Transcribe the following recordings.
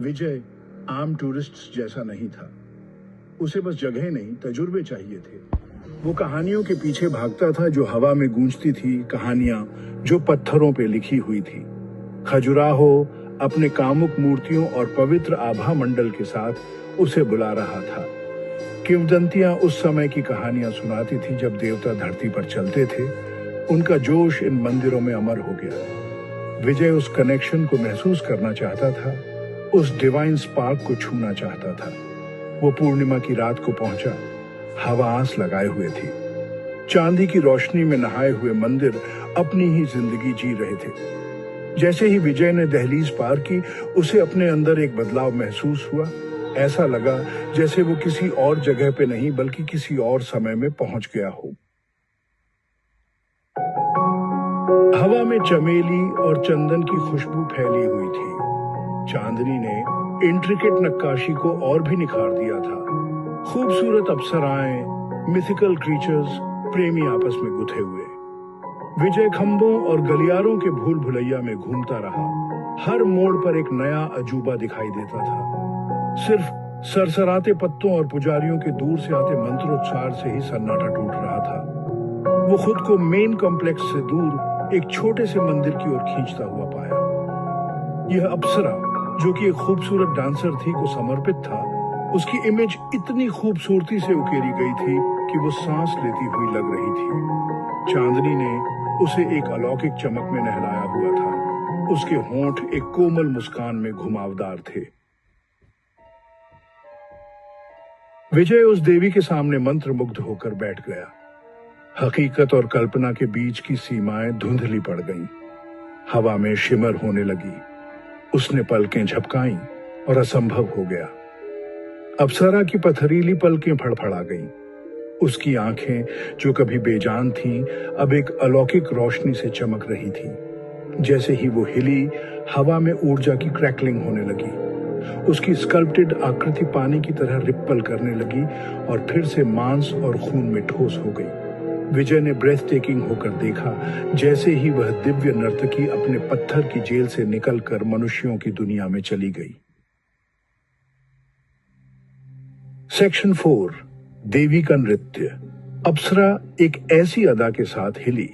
विजय आम टूरिस्ट जैसा नहीं था। उसे बस जगह नहीं, तजुर्बे चाहिए थे। वो कहानियों के पीछे भागता था जो हवा में गूंजती थी, कहानियां जो पत्थरों पे लिखी हुई थी। खजुराहो अपने कामुक मूर्तियों और पवित्र आभा मंडल के साथ उसे बुला रहा था। किंवदंतियां उस समय की कहानियां सुनाती थी जब देवता धरती पर चलते थे। उनका जोश इन मंदिरों में अमर हो गया। विजय उस कनेक्शन को महसूस करना चाहता था, उस डिवाइन स्पार्क को छूना चाहता था। वो पूर्णिमा की रात को पहुंचा। हवा आस लगाए हुए थी। चांदी की रोशनी में नहाए हुए मंदिर अपनी ही जिंदगी जी रहे थे। जैसे ही विजय ने दहलीज पार की, उसे अपने अंदर एक बदलाव महसूस हुआ। ऐसा लगा जैसे वो किसी और जगह पे नहीं बल्कि किसी और समय में पहुंच गया हो। हवा में चमेली और चंदन की खुशबू फैली हुई थी। चांदनी ने इंट्रिकेट नक्काशी को और भी निखार दिया था। खूबसूरत अप्सराएं, मिथिकल क्रीचर्स, प्रेमी आपस में गुथे हुए। विजय खंभों और गलियारों के भूल भुलैया में घूमता रहा। हर मोड़ पर एक नया अजूबा दिखाई देता था। सिर्फ सरसराते पत्तों और पुजारियों के दूर से आते मंत्रोच्चार से ही सन्नाटा टूट रहा था। वो खुद को मेन कॉम्प्लेक्स से दूर एक छोटे से मंदिर की ओर खींचता हुआ पाया। यह अप्सरा, जो कि एक खूबसूरत डांसर थी, को समर्पित था। उसकी इमेज इतनी खूबसूरती से उकेरी गई थी कि वो सांस लेती हुई लग रही थी। चांदनी ने उसे एक अलौकिक चमक में नहलाया हुआ था। उसके होंठ एक कोमल मुस्कान में घुमावदार थे। विजय उस देवी के सामने मंत्रमुग्ध होकर बैठ गया। हकीकत और कल्पना के बीच की सीमाएं धुंधली पड़ गईं। हवा में शिमर होने लगी। उसने पलकें झपकाईं और असंभव हो गया। अप्सरा की पथरीली पलकें फड़फड़ा गईं। उसकी आंखें, जो कभी बेजान थीं, अब एक अलौकिक रोशनी से चमक रही थीं। जैसे ही वो हिली, हवा में ऊर्जा की क्रैकलिंग होने लगी। उसकी स्कल्प्टेड आकृति पानी की तरह रिप्पल करने लगी और फिर से मांस और खून में ठोस हो गई। विजय ने ब्रेथ टेकिंग होकर देखा, जैसे ही वह दिव्य नर्तकी अपने पत्थर की जेल से निकलकर मनुष्यों की दुनिया में चली गई। सेक्शन 4, देवी का नृत्य। अप्सरा एक ऐसी अदा के साथ हिली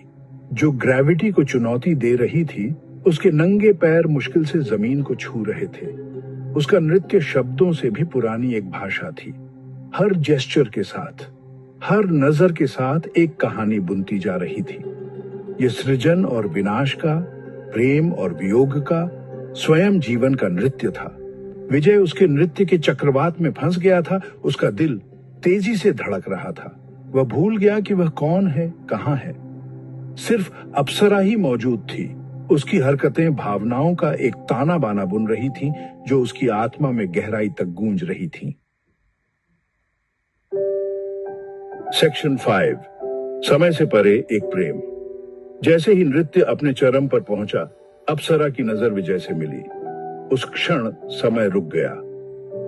जो ग्रेविटी को चुनौती दे रही थी। उसके नंगे पैर मुश्किल से जमीन को छू रहे थे। उसका नृत्य शब्दों से भी पुरानी एक भाषा थी। हर जेस्चर के साथ, हर नजर के साथ एक कहानी बुनती जा रही थी। यह सृजन और विनाश का, प्रेम और वियोग का, स्वयं जीवन का नृत्य था। विजय उसके नृत्य के चक्रवात में फंस गया था। उसका दिल तेजी से धड़क रहा था। वह भूल गया कि वह कौन है, कहां है। सिर्फ अप्सरा ही मौजूद थी। उसकी हरकतें भावनाओं का एक ताना बाना बुन रही थीं, जो उसकी आत्मा में गहराई तक गूंज रही थीं। सेक्शन 5, समय से परे एक प्रेम। जैसे ही नृत्य अपने चरम पर पहुंचा, अप्सरा की नजर विजय से मिली। उस क्षण समय रुक गया।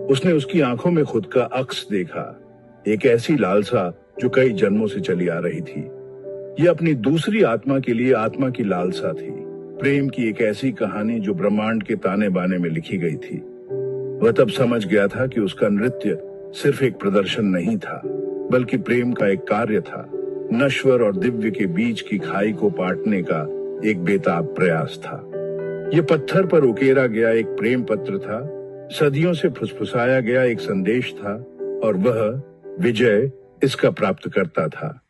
उसने उसकी आंखों में खुद का अक्स देखा, एक ऐसी लालसा जो कई जन्मों से चली आ रही थी। यह अपनी दूसरी आत्मा के लिए आत्मा की लालसा थी। प्रेम की एक ऐसी कहानी जो ब्रह्मांड के ताने बाने में लिखी गई थी। वह तब समझ गया था कि उसका नृत्य सिर्फ एक प्रदर्शन नहीं था, बल्कि प्रेम का एक कार्य था। नश्वर और दिव्य के बीच की खाई को पाटने का एक बेताब प्रयास था। यह पत्थर पर उकेरा गया एक प्रेम पत्र था, सदियों से फुसफुसाया गया एक संदेश था, और वह विजय इसका प्राप्तकर्ता था।